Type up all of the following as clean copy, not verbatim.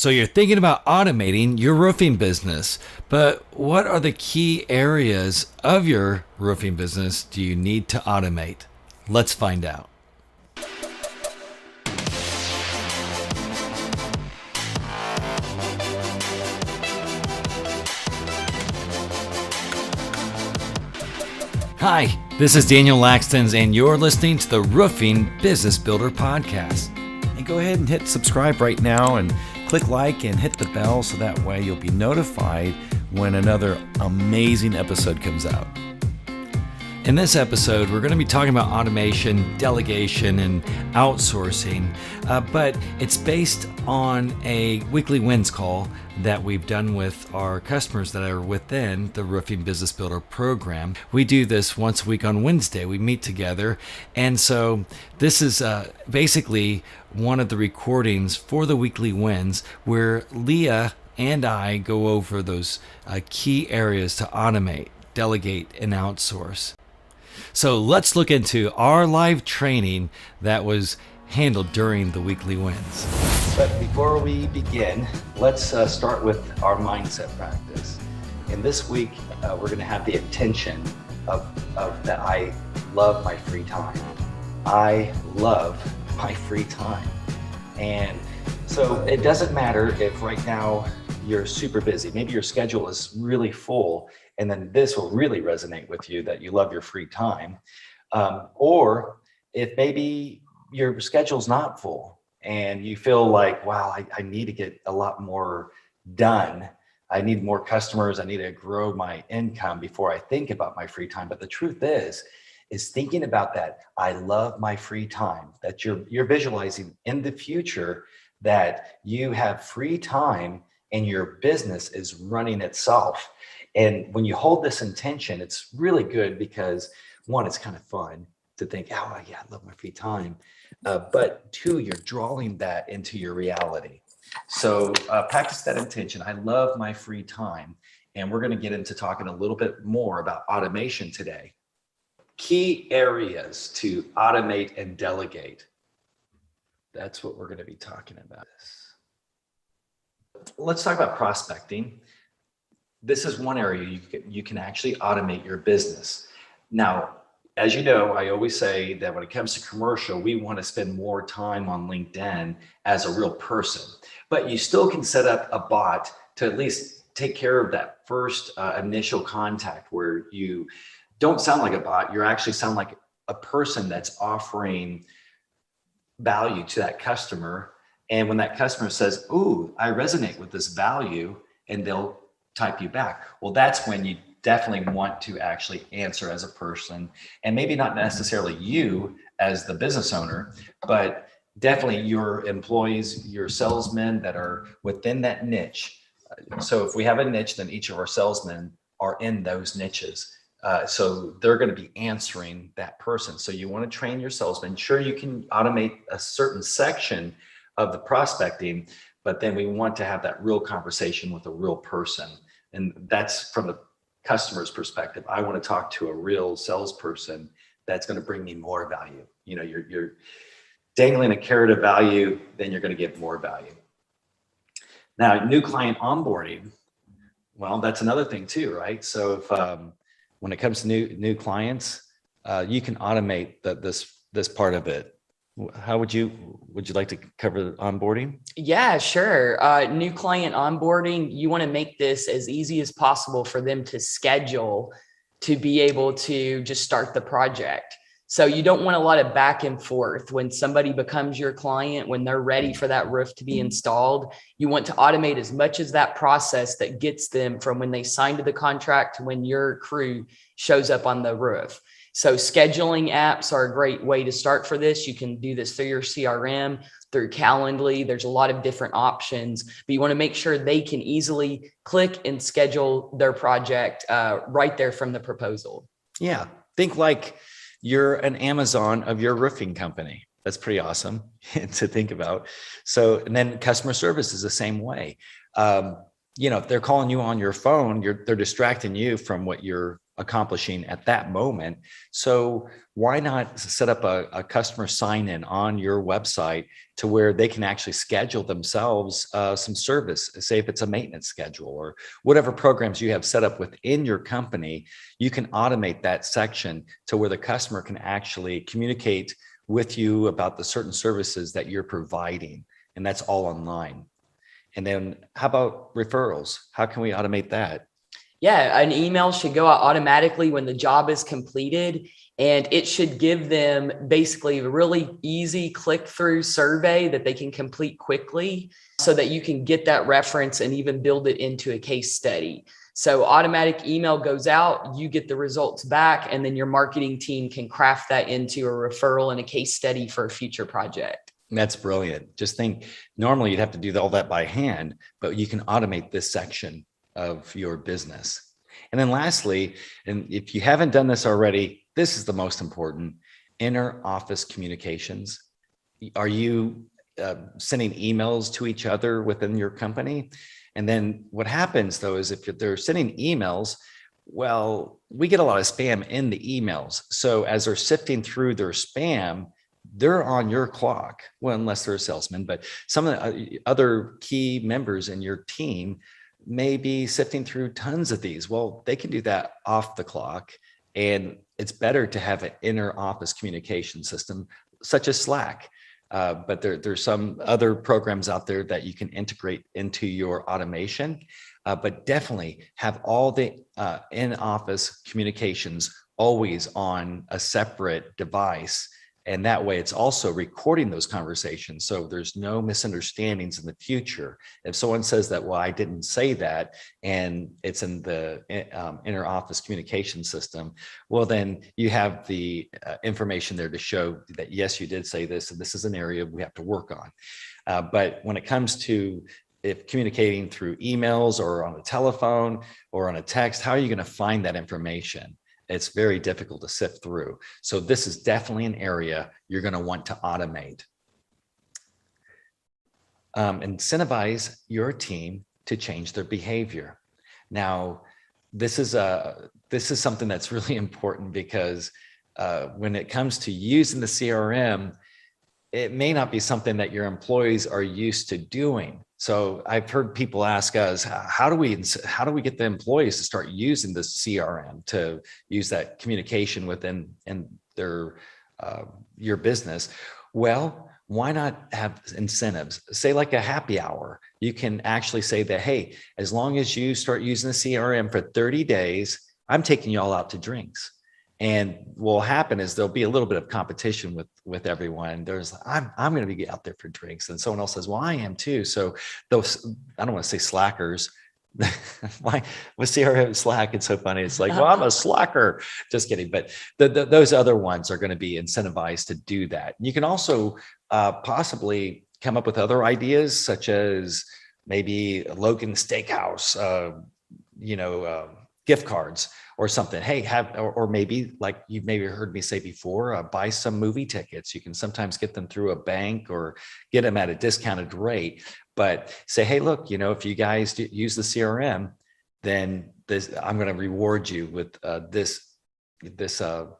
So you're thinking about automating your roofing business, but what are the key areas of your roofing business do you need to automate? Let's find out. Hi, this is Daniel Laxton, and you're listening to the Roofing Business Builder Podcast. And go ahead and hit subscribe right now and click like and hit the bell so that way you'll be notified when another amazing episode comes out. In this episode, we're going to be talking about automation, delegation, and outsourcing, but it's based on a weekly wins call that we've done with our customers that are within the Roofing Business Builder program. We do this once a week on Wednesday. We meet together, and so this is basically one of the recordings for the weekly wins where Leah and I go over those key areas to automate, delegate, and outsource. So let's look into our live training that was handled during the weekly wins. But before we begin, let's start with our mindset practice. And this week, we're going to have the intention of that I love my free time. I love my free time. And so it doesn't matter if right now you're super busy. Maybe your schedule is really full, and then this will really resonate with you that you love your free time. Or if maybe your schedule's not full and you feel like, wow, I need to get a lot more done. I need more customers. I need to grow my income before I think about my free time. But the truth is thinking about that. I love my free time, that you're visualizing in the future that you have free time and your business is running itself. And when you hold this intention, it's really good because one, it's kind of fun to think, oh yeah, I love my free time. But two, you're drawing that into your reality. So practice that intention. I love my free time. And we're going to get into talking a little bit more about automation today. Key areas to automate and delegate. That's what we're going to be talking about. Let's talk about prospecting. This is one area you can actually automate your business. Now, as you know, I always say that when it comes to commercial, we want to spend more time on LinkedIn as a real person, but you still can set up a bot to at least take care of that first initial contact where you don't sound like a bot. You actually sound like a person that's offering value to that customer. And when that customer says, ooh, I resonate with this value, and they'll type you back. Well, that's when you definitely want to actually answer as a person, and maybe not necessarily you as the business owner, but definitely your employees, your salesmen that are within that niche. So if we have a niche, then each of our salesmen are in those niches. So they're going to be answering that person. So you want to train your salesmen. Sure, you can automate a certain section of the prospecting, but then we want to have that real conversation with a real person. And that's from the customer's perspective. I want to talk to a real salesperson that's going to bring me more value. You know, you're dangling a carrot of value, then you're going to get more value. Now, new client onboarding, well, that's another thing too, right? So if when it comes to new clients, you can automate this part of it. How would you like to cover onboarding? Yeah, sure. New client onboarding, you want to make this as easy as possible for them to schedule to be able to just start the project. So you don't want a lot of back and forth when somebody becomes your client, when they're ready for that roof to be installed. You want to automate as much as that process that gets them from when they signed to the contract to when your crew shows up on the roof. So scheduling apps are a great way to start for this. You can do this through your CRM, through Calendly. There's a lot of different options, but you want to make sure they can easily click and schedule their project right there from the proposal. Yeah. Think like you're an Amazon of your roofing company. That's pretty awesome to think about. So, and then customer service is the same way. If they're calling you on your phone, they're distracting you from what you're accomplishing at that moment. So why not set up a customer sign-in on your website to where they can actually schedule themselves some service, say if it's a maintenance schedule or whatever programs you have set up within your company, you can automate that section to where the customer can actually communicate with you about the certain services that you're providing. And that's all online. And then how about referrals? How can we automate that? Yeah, an email should go out automatically when the job is completed, and it should give them basically a really easy click-through survey that they can complete quickly so that you can get that reference and even build it into a case study. So automatic email goes out, you get the results back, and then your marketing team can craft that into a referral and a case study for a future project. That's brilliant. Just think, normally you'd have to do all that by hand, but you can automate this section of your business. And then lastly, and if you haven't done this already, this is the most important, inner office communications. Are you sending emails to each other within your company? And then what happens though is if they're sending emails, well, we get a lot of spam in the emails. So as they're sifting through their spam, they're on your clock. Well, unless they're a salesman, but some of the other key members in your team may be sifting through tons of these. Well, they can do that off the clock. And it's better to have an inner office communication system such as Slack. But there's some other programs out there that you can integrate into your automation. But definitely have all the in-office communications always on a separate device. And that way it's also recording those conversations. So there's no misunderstandings in the future. If someone says that, well, I didn't say that, and it's in the inner office communication system, well, then you have the information there to show that, yes, you did say this, and this is an area we have to work on. But when it comes to if communicating through emails or on a telephone or on a text, how are you going to find that information? It's very difficult to sift through. So this is definitely an area you're going to want to automate. Incentivize your team to change their behavior. Now, this is something that's really important because when it comes to using the CRM, it may not be something that your employees are used to doing. So I've heard people ask us, how do we get the employees to start using the CRM to use that communication within their your business? Well, why not have incentives? Say like a happy hour. You can actually say that, hey, as long as you start using the CRM for 30 days, I'm taking you all out to drinks. And what will happen is there'll be a little bit of competition with everyone. There's, I'm going to be out there for drinks, and someone else says, well, I am too. So those, I don't want to say slackers. Why with CRM Slack? It's so funny. It's like, well, I'm a slacker. Just kidding. But those other ones are going to be incentivized to do that. You can also possibly come up with other ideas, such as maybe Logan Steakhouse, gift cards or something. Hey, or maybe like you've maybe heard me say before, buy some movie tickets. You can sometimes get them through a bank or get them at a discounted rate. But say, hey, look, if you guys use the CRM, then I'm going to reward you with this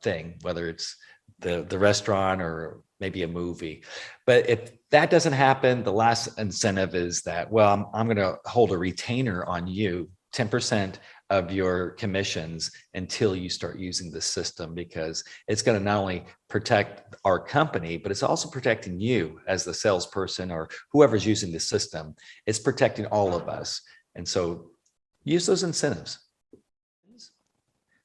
thing, whether it's the restaurant or maybe a movie. But if that doesn't happen, the last incentive is that, well, I'm going to hold a retainer on you, 10% of your commissions until you start using the system, because it's going to not only protect our company, but it's also protecting you as the salesperson or whoever's using the system. It's protecting all of us. And so use those incentives.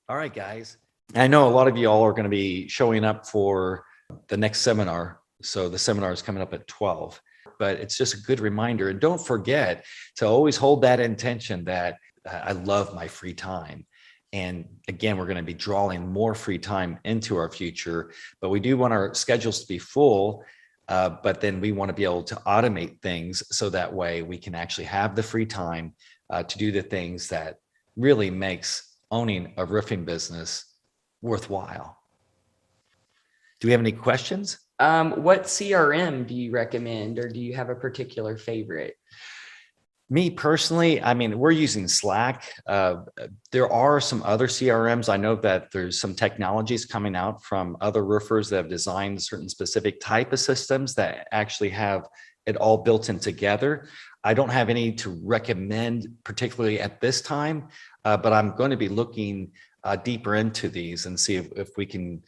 All right, guys. I know a lot of you all are going to be showing up for the next seminar. So the seminar is coming up at 12, but it's just a good reminder. And don't forget to always hold that intention that I love my free time. And again, we're going to be drawing more free time into our future, but we do want our schedules to be full. But then we want to be able to automate things so that way we can actually have the free time to do the things that really makes owning a roofing business worthwhile. Do we have any questions? What CRM do you recommend, or do you have a particular favorite? Me personally, I mean, we're using Slack. There are some other CRMs. I know that there's some technologies coming out from other roofers that have designed certain specific type of systems that actually have it all built in together. I don't have any to recommend particularly at this time, but I'm going to be looking deeper into these and see if we can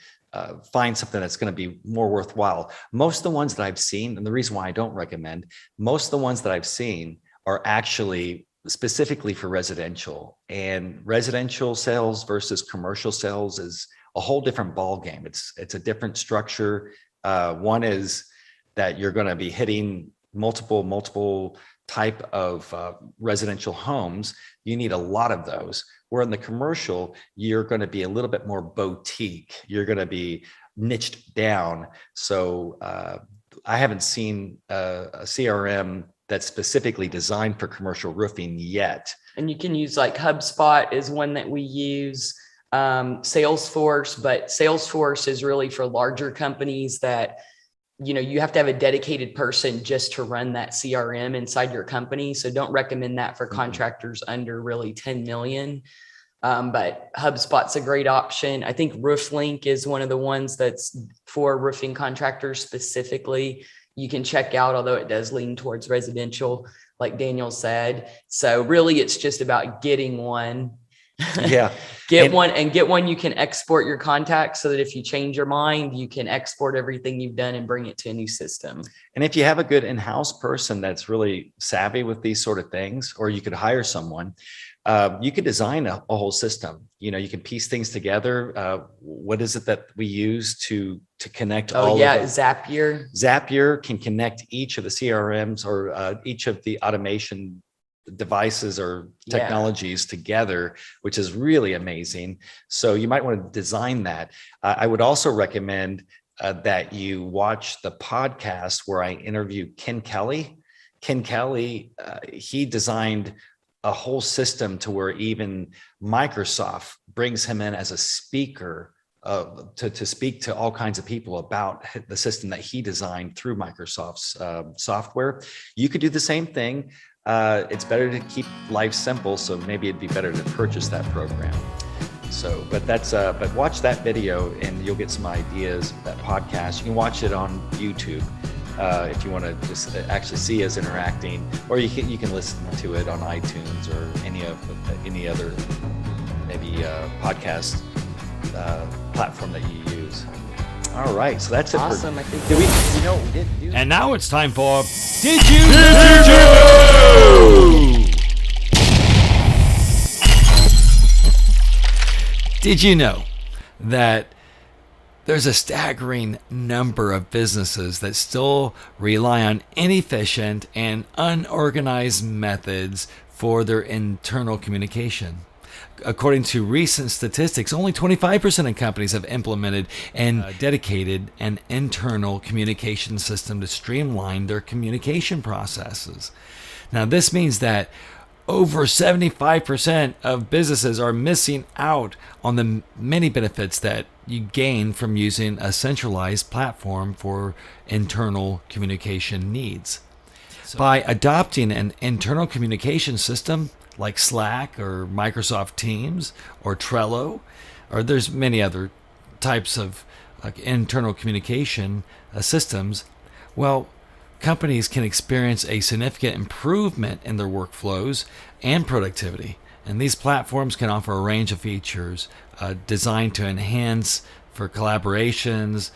find something that's going to be more worthwhile. Most of the ones that I've seen, and the reason why I don't recommend, most of the ones that I've seen are actually specifically for residential, and residential sales versus commercial sales is a whole different ball game. It's a different structure. One is that you're going to be hitting multiple type of residential homes. You need a lot of those. Where in the commercial, you're going to be a little bit more boutique. You're going to be niched down. So I haven't seen a CRM that's specifically designed for commercial roofing yet. And you can use like HubSpot is one that we use, Salesforce, but Salesforce is really for larger companies that, you know, you have to have a dedicated person just to run that CRM inside your company. So don't recommend that for contractors under really 10 million. But HubSpot's a great option. I think RoofLink is one of the ones that's for roofing contractors specifically. You can check out, although it does lean towards residential, like Daniel said. So really it's just about getting one. Yeah. Get one you can export your contacts so that if you change your mind, you can export everything you've done and bring it to a new system. And if you have a good in-house person that's really savvy with these sort of things, or you could hire someone, you could design a whole system. You know, you can piece things together. What is it that we use to connect all of them? Zapier. Zapier can connect each of the CRMs or each of the automation devices or technologies together, which is really amazing. So you might want to design that. I would also recommend that you watch the podcast where I interview Ken Kelly. Ken Kelly, he designed a whole system to where even Microsoft brings him in as a speaker to speak to all kinds of people about the system that he designed through Microsoft's software. You could do the same thing. It's better to keep life simple, so maybe it'd be better to purchase that program. So, but watch that video and you'll get some ideas. That podcast, you can watch it on YouTube if you want to just actually see us interacting, or you can listen to it on iTunes or any other maybe podcast platform that you use. All right, so that's awesome. I think did we? You know, we did do. And now it's time for Did You Know? Did you know that there's a staggering number of businesses that still rely on inefficient and unorganized methods for their internal communication? According to recent statistics, only 25% of companies have implemented and dedicated an internal communication system to streamline their communication processes. Now, this means that over 75% of businesses are missing out on the many benefits that you gain from using a centralized platform for internal communication needs. By adopting an internal communication system like Slack or Microsoft Teams or Trello, or there's many other types of internal communication systems, well, companies can experience a significant improvement in their workflows and productivity. And these platforms can offer a range of features designed to enhance for collaborations,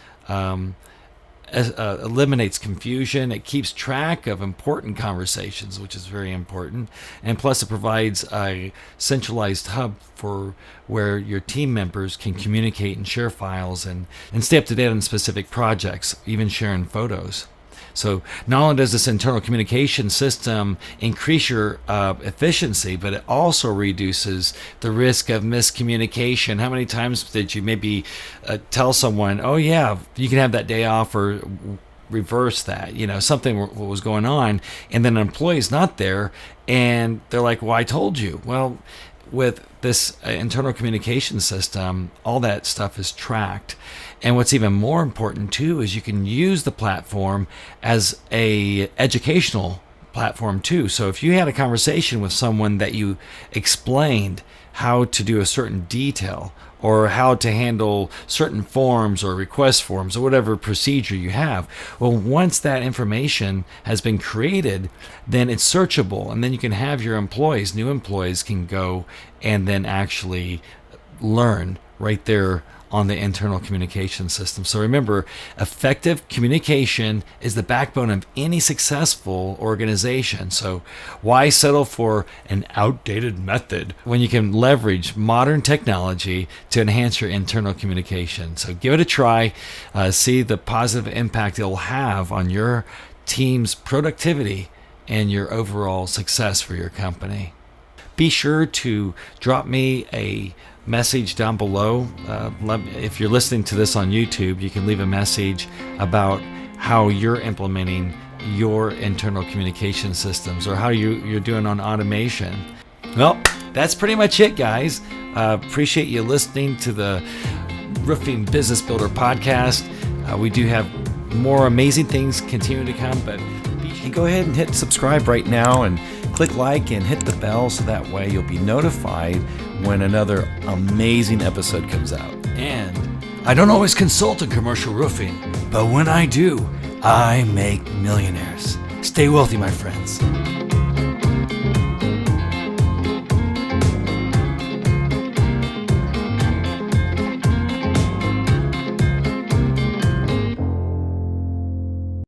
eliminates confusion. It keeps track of important conversations, which is very important. And plus it provides a centralized hub for where your team members can communicate and share files and stay up to date on specific projects, even sharing photos. So not only does this internal communication system increase your efficiency, but it also reduces the risk of miscommunication. How many times did you maybe tell someone, oh yeah, you can have that day off, or reverse that, something was going on, and then an employee's not there and they're like, well, I told you. Well, with this internal communication system, all that stuff is tracked. And what's even more important too is you can use the platform as a educational platform too. So if you had a conversation with someone that you explained how to do a certain detail or how to handle certain forms or request forms or whatever procedure you have, well, once that information has been created, then it's searchable, and then you can have your employees, new employees can go and then actually learn right there on the internal communication system. So remember, effective communication is the backbone of any successful organization. So why settle for an outdated method when you can leverage modern technology to enhance your internal communication? So give it a try, see the positive impact it will have on your team's productivity and your overall success for your company. Be sure to drop me a message down below. If you're listening to this on YouTube, you can leave a message about how you're implementing your internal communication systems or how you're doing on automation. Well, that's pretty much it, guys. Appreciate you listening to the Roofing Business Builder podcast. We do have more amazing things continuing to come, but go ahead and hit subscribe right now and click like and hit the bell so that way you'll be notified when another amazing episode comes out. And I don't always consult in commercial roofing, but when I do, I make millionaires. Stay wealthy, my friends.